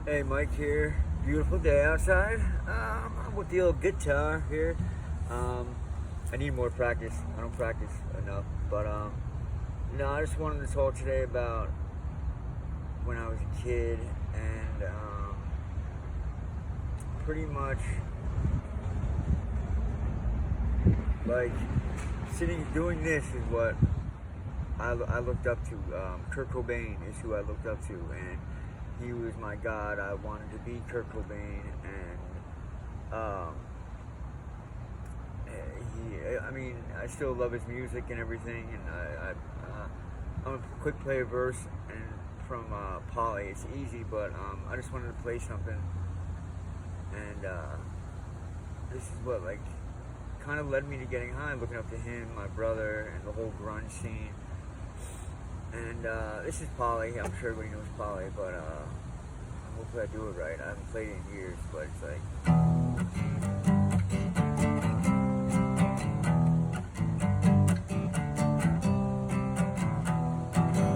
Hey, Mike here. Beautiful day outside. I'm with the old guitar here. Um, I need more practice. I don't practice enough. But, I just wanted to talk today about when I was a kid and pretty much like doing this is what I looked up to. Kurt Cobain is who I looked up to, and he was my god. I wanted to be Kurt Cobain, and I still love his music and everything. And I'm a quick play a verse and from Polly. It's easy, but I just wanted to play something, and this is what kind of led me to getting high, looking up to him, my brother, and the whole grunge scene. And this is Polly. I'm sure everybody knows Polly, but hopefully I do it right. I haven't played it in years, but it's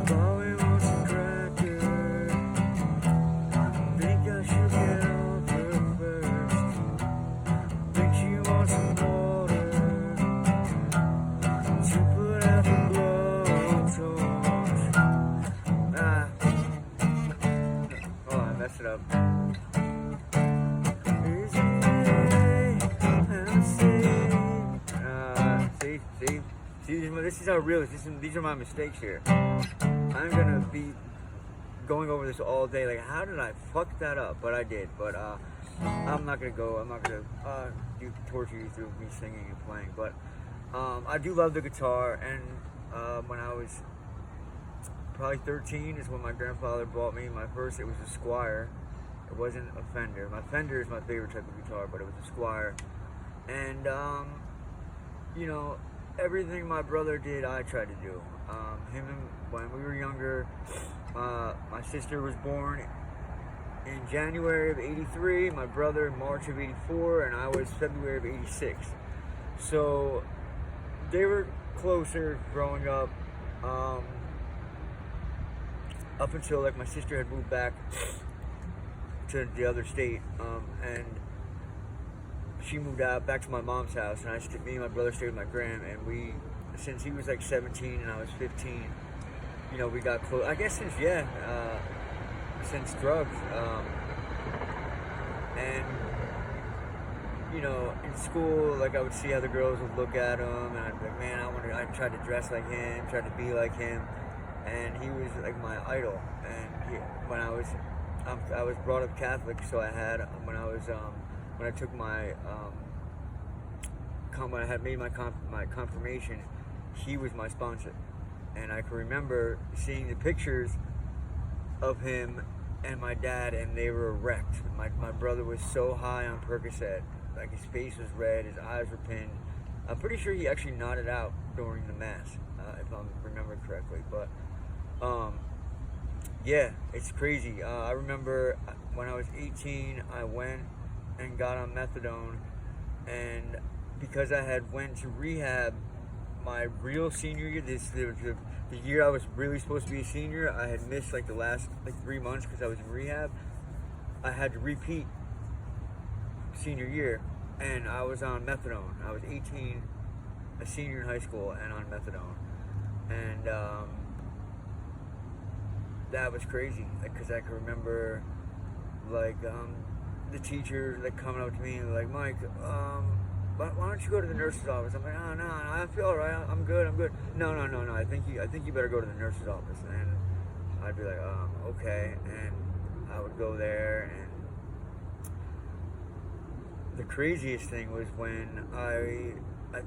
Polly wants a cracker. Think I should get on her first. Think she wants some water to put out the blowtorch. Mess it up. See, this is how real these are my mistakes here. I'm gonna be going over this all day. Like, how did I fuck that up? But I did. But I'm not gonna torture you through me singing and playing. But I do love the guitar, and when I was probably 13 is when my grandfather bought me my first. It was a Squire. It wasn't a Fender. My Fender is my favorite type of guitar, but it was a Squire. And everything my brother did, I tried to do. When we were younger, my sister was born in January of '83. My brother in March of '84, and I was February of '86. So they were closer growing up. Up until my sister had moved back to the other state, and she moved out back to my mom's house, and me and my brother stayed with my gram, and since he was 17 and I was 15, we got close. I guess since drugs, and in school, I would see how the girls would look at him, and I'd be like, man, I tried to dress like him, tried to be like him. And he was my idol. And when I was brought up Catholic, so I had when I took my when I had made my confirmation, he was my sponsor. And I can remember seeing the pictures of him and my dad, and they were wrecked. My brother was so high on Percocet, his face was red, his eyes were pinned. I'm pretty sure he actually nodded out during the mass, if I'm remembering correctly. But it's crazy. I remember when I was 18, I went and got on methadone, and because I had went to rehab my real senior year, the year I was really supposed to be a senior, I had missed the last 3 months because I was in rehab. I had to repeat senior year, and I was on methadone. I was 18, a senior in high school, and on methadone. And that was crazy, because I can remember the teacher coming up to me and Mike, why don't you go to the nurse's office? I'm like, oh no, I feel alright, I'm good. No, I think you better go to the nurse's office. And I'd be like, okay. And I would go there, and the craziest thing was when I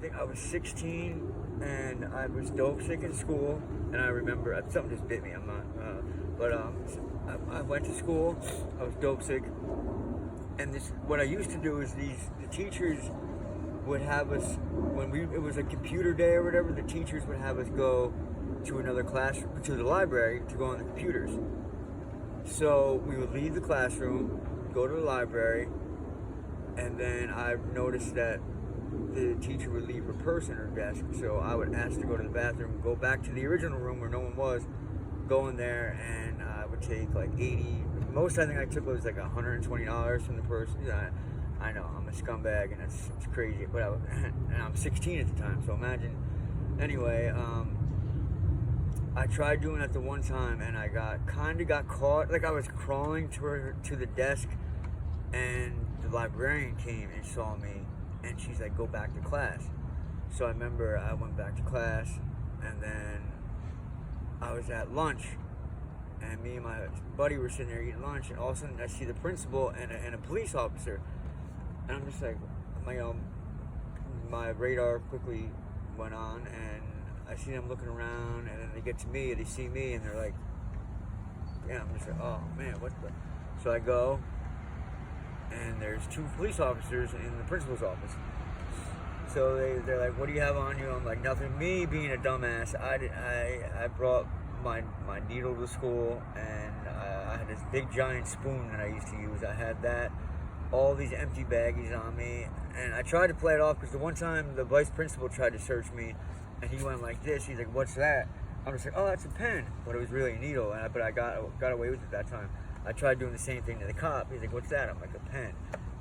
think I was 16, and I was dope sick in school, and I remember something just bit me. I'm not, I went to school. I was dope sick, and what I used to do is the teachers would have us it was a computer day or whatever. The teachers would have us go to another classroom, to the library, to go on the computers. So we would leave the classroom, go to the library, and then I noticed that the teacher would leave her purse in her desk, so I would ask to go to the bathroom, go back to the original room where no one was, go in there, and I would take like 80 most I think I took was like $120 from the person. I know I'm a scumbag, and it's crazy. But and I'm 16 at the time, so imagine. Anyway, I tried doing it the one time, and I got caught. Like I was crawling to the desk, and the librarian came and saw me, and she's like, "Go back to class." So I remember I went back to class, and then I was at lunch, and me and my buddy were sitting there eating lunch, and all of a sudden I see the principal and a police officer, and I'm just like, my radar quickly went on, and I see them looking around, and then they get to me, and they see me, and they're like, yeah, I'm just like, oh man, what the? So I go, and there's 2 police officers in the principal's office. So they're like, what do you have on you? I'm like, nothing. Me being a dumbass, I brought my needle to school, and I had this big giant spoon that I used to use. I had that, all these empty baggies on me, and I tried to play it off because the one time the vice principal tried to search me, and he went like this. He's like, what's that? I'm just like, oh, that's a pen. But it was really a needle, but I got away with it that time. I tried doing the same thing to the cop. He's like, what's that? I'm like, a pen.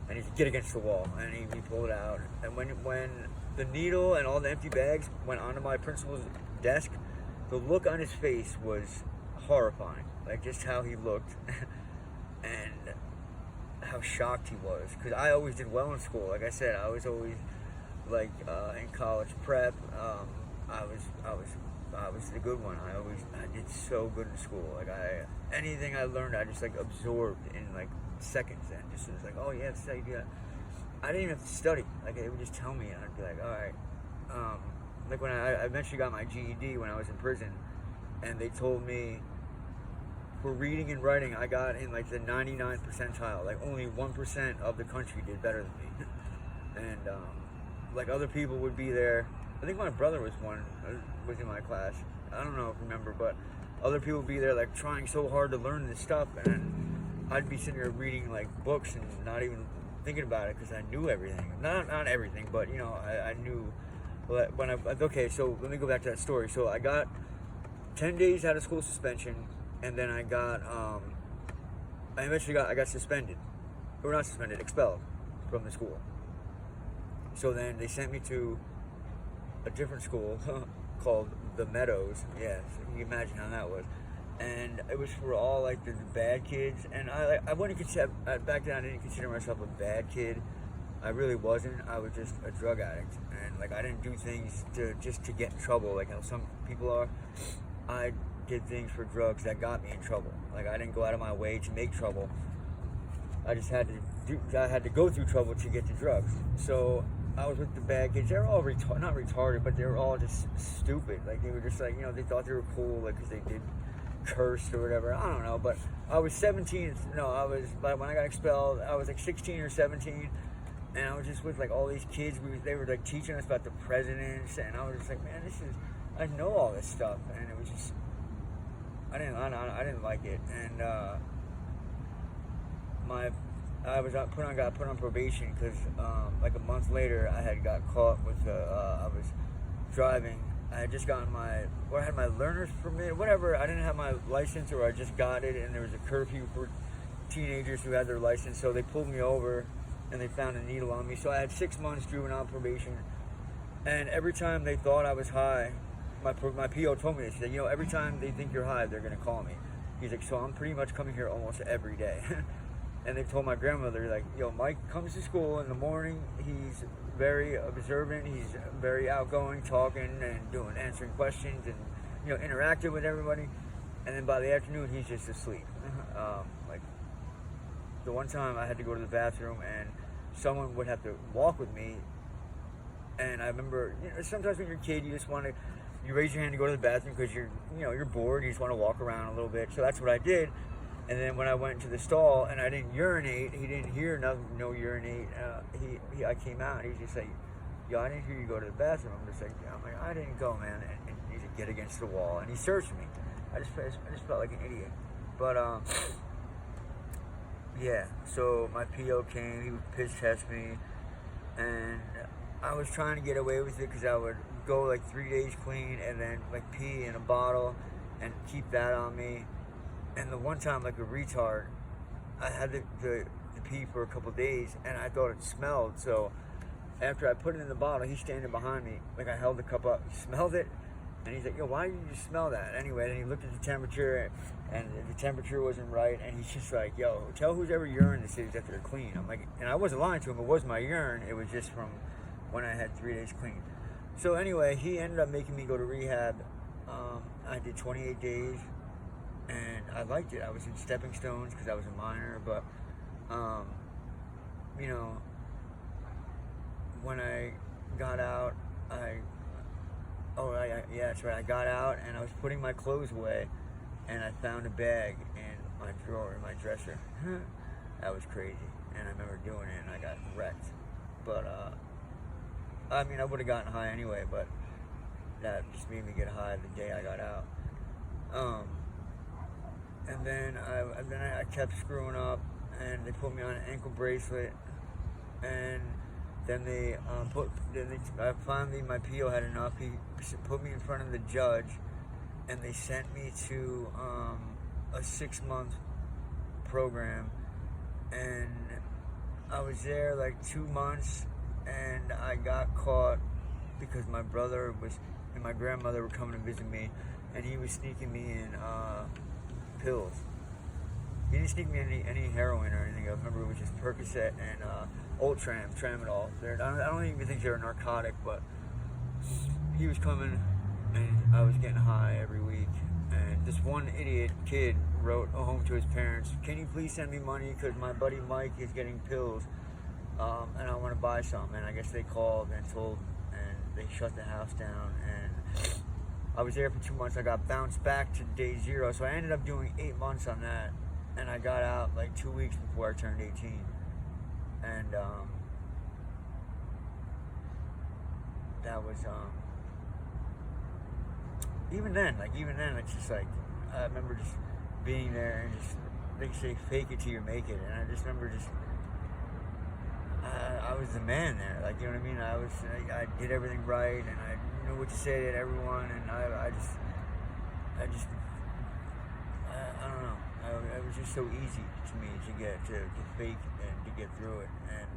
And he's like, get against the wall. And he pulled it out. And when the needle and all the empty bags went onto my principal's desk, the look on his face was horrifying. Like, just how he looked and how shocked he was. Because I always did well in school. Like I said, I was always, like, in college prep, I was the good one. I did so good in school. Like, anything I learned, I just, like, absorbed in, like, seconds, and just was like, oh yeah, that's how you do that. I didn't even have to study. Like, they would just tell me, and I'd be like, all right. Like when I eventually got my GED when I was in prison, and they told me for reading and writing, I got in like the 99th percentile. Like only 1% of the country did better than me. And like other people would be there. I think my brother was in my class. I don't know if you remember, but other people would be there like trying so hard to learn this stuff, and I'd be sitting there reading like books and not even thinking about it because I knew everything. Not everything, but you know, I knew. Okay, so let me go back to that story. So I got 10 days out of school suspension, and then I eventually got suspended, or not suspended, expelled from the school. So then they sent me to a different school called the Meadows. Yeah, so you can imagine how that was. And it was for all like the bad kids, and I wouldn't consider, back then I didn't consider myself a bad kid. I really wasn't. I was just a drug addict, and like I didn't do things just to get in trouble like how some people are. I did things for drugs that got me in trouble. Like I didn't go out of my way to make trouble. I just had to go through trouble to get to drugs. So I was with the bad kids. They were all not retarded, but they were all just stupid. Like they were just like, you know, they thought they were cool, like because they did cursed or whatever. I don't know, but I was 17. No, when I got expelled, I was like 16 or 17, and I was just with like all these kids. They were like teaching us about the presidents, and I was just like, man, I know all this stuff, and it was just, I didn't like it, and got put on probation because like a month later I had got caught with I was driving. I had just gotten I had my learner's permit, whatever. I didn't have my license, or I just got it, and there was a curfew for teenagers who had their license, so they pulled me over, and they found a needle on me. So I had 6 months juvenile probation, and every time they thought I was high, my PO told me this. He said, you know, every time they think you're high, they're going to call me. He's like, so I'm pretty much coming here almost every day. And they told my grandmother, like, yo, Mike comes to school in the morning, he's very observant, he's very outgoing, talking and answering questions and, you know, interacting with everybody. And then by the afternoon, he's just asleep. Like, the one time I had to go to the bathroom and someone would have to walk with me. And I remember, you know, sometimes when you're a kid, you just want to, you raise your hand to go to the bathroom because you're bored, you just want to walk around a little bit. So that's what I did. And then when I went into the stall and I didn't urinate, he didn't hear no urinate. I came out and he was just like, yo, I didn't hear you go to the bathroom. I'm just like, yeah. I'm like, I didn't go, man. And he said, get against the wall. And he searched me. I just felt like an idiot. But, yeah. So my PO came, he would piss test me. And I was trying to get away with it because I would go like 3 days clean and then like pee in a bottle and keep that on me. And the one time, like a retard, I had the pee for a couple days, and I thought it smelled. So after I put it in the bottle, he's standing behind me. Like, I held the cup up, he smelled it, and he's like, yo, why did you smell that? Anyway, then he looked at the temperature, and the temperature wasn't right, and he's just like, yo, tell who's ever urine this is that they're clean. I'm like, and I wasn't lying to him, it was my urine, it was just from when I had 3 days clean. So anyway, he ended up making me go to rehab. I did 28 days, and I liked it. I was in stepping stones because I was a minor, but, you know, when I got out, yeah, that's right. I got out and I was putting my clothes away, and I found a bag in my drawer, in my dresser. That was crazy, and I remember doing it, and I got wrecked. But I mean, I would have gotten high anyway, but that just made me get high the day I got out. And then I kept screwing up, and they put me on an ankle bracelet, and then finally my PO had enough. He put me in front of the judge, and they sent me to a 6-month program, and I was there like 2 months, and I got caught because my brother and my grandmother were coming to visit me, and he was sneaking me in pills. He didn't sneak me any heroin or anything. I remember it was just Percocet and Ultram, Tramadol. I don't even think they're a narcotic, but he was coming, and I was getting high every week. And this one idiot kid wrote home to his parents, "Can you please send me money because my buddy Mike is getting pills, and I want to buy some." And I guess they called and told, and they shut the house down. And I was there for 2 months. I got bounced back to day 0, so I ended up doing 8 months on that. And I got out like 2 weeks before I turned 18. And that was even then, it's just like, I remember just being there and just, they say fake it till you make it, and I just remember just I was the man there, like, you know what I mean? I did everything right, and I knew what to say to everyone, and I don't know. It was just so easy to me to fake and to get through it. And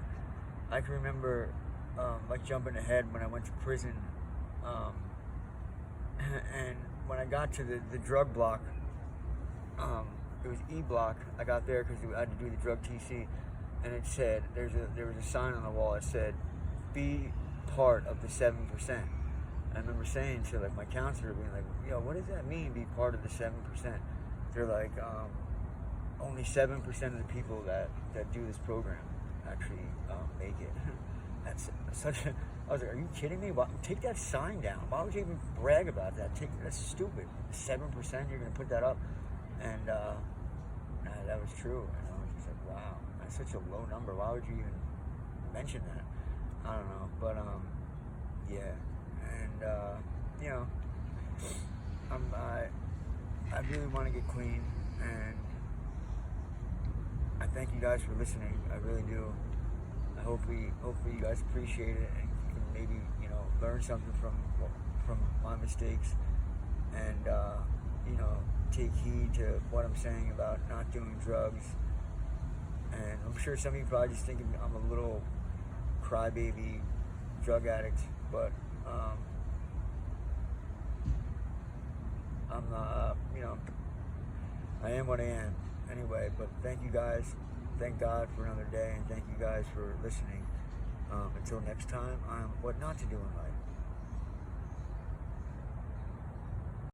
I can remember like jumping ahead when I went to prison, and when I got to the drug block, it was E block. I got there because I had to do the drug TC, and it said there was a sign on the wall that said, "Be part of the 7%." I remember saying to like my counselor, being like, "Yo, what does that mean? Be part of the 7%?" They're like, only 7% of the people that do this program actually make it. That's such a. I was like, are you kidding me? Take that sign down. Why would you even brag about that? That's stupid. 7%, you're gonna put that up, and that was true. And I was just like, wow, that's such a low number. Why would you even mention that? I don't know, but yeah, and you know, I really want to get clean, and I thank you guys for listening. I really do. Hopefully you guys appreciate it, and you can maybe, you know, learn something from my mistakes, and you know, take heed to what I'm saying about not doing drugs. And I'm sure some of you probably just thinking I'm a little crybaby drug addict, but I'm not, you know, I am what I am anyway. But thank you guys, thank God for another day, and thank you guys for listening. Until next time, what not to do in life.